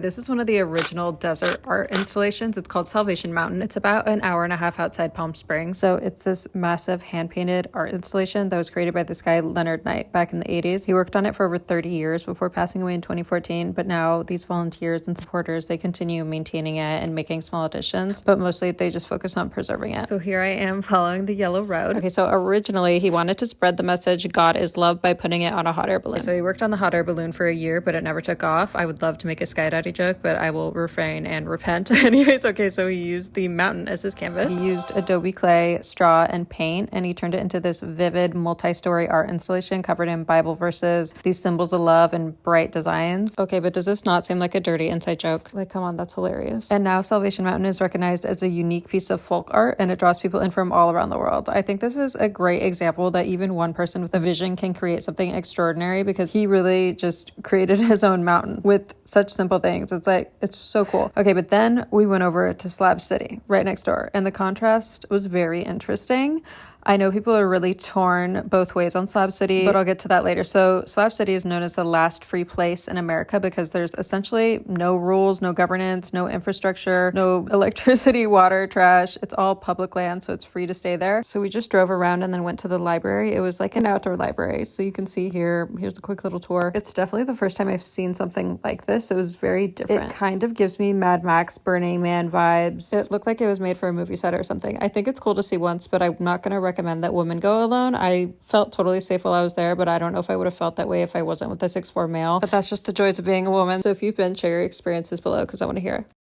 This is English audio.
This is one of the original desert art installations. It's called Salvation Mountain. It's about an hour and a half outside Palm Springs. So it's this massive hand-painted art installation that was created by this guy, Leonard Knight, back in the 80s. He worked on it for over 30 years before passing away in 2014. But now these volunteers and supporters, they continue maintaining it and making small additions. But mostly they just focus on preserving it. So here I am following the yellow road. Okay, so originally he wanted to spread the message, God is love, by putting it on a hot air balloon. So he worked on the hot air balloon for a year, but it never took off. I would love to make a skydiving joke, but I will refrain and repent. Anyways, okay, so he used the mountain as his canvas. He used adobe clay, straw, and paint, and he turned it into this vivid multi-story art installation covered in Bible verses, these symbols of love, and bright designs. Okay, but does this not seem like a dirty inside joke? Like, come on, that's hilarious. And now Salvation Mountain is recognized as a unique piece of folk art, and it draws people in from all around the world. I think this is a great example that even one person with a vision can create something extraordinary, because he really just created his own mountain with such simple things. It's like, it's so cool. Okay, but then we went over to Slab City right next door, and the contrast was very interesting. I know people are really torn both ways on Slab City, but I'll get to that later. So Slab City is known as the last free place in America because there's essentially no rules, no governance, no infrastructure, no electricity, water, trash. It's all public land, so it's free to stay there. So we just drove around and then went to the library. It was like an outdoor library. So you can see here's a quick little tour. It's definitely the first time I've seen something like this. It was very different. It kind of gives me Mad Max, Burning Man vibes. It looked like it was made for a movie set or something. I think it's cool to see once, but I'm not going to recommend that women go alone. I felt totally safe while I was there, but I don't know if I would have felt that way if I wasn't with a 6'4" male. But that's just the joys of being a woman. So if you've been, share your experiences below because I want to hear it.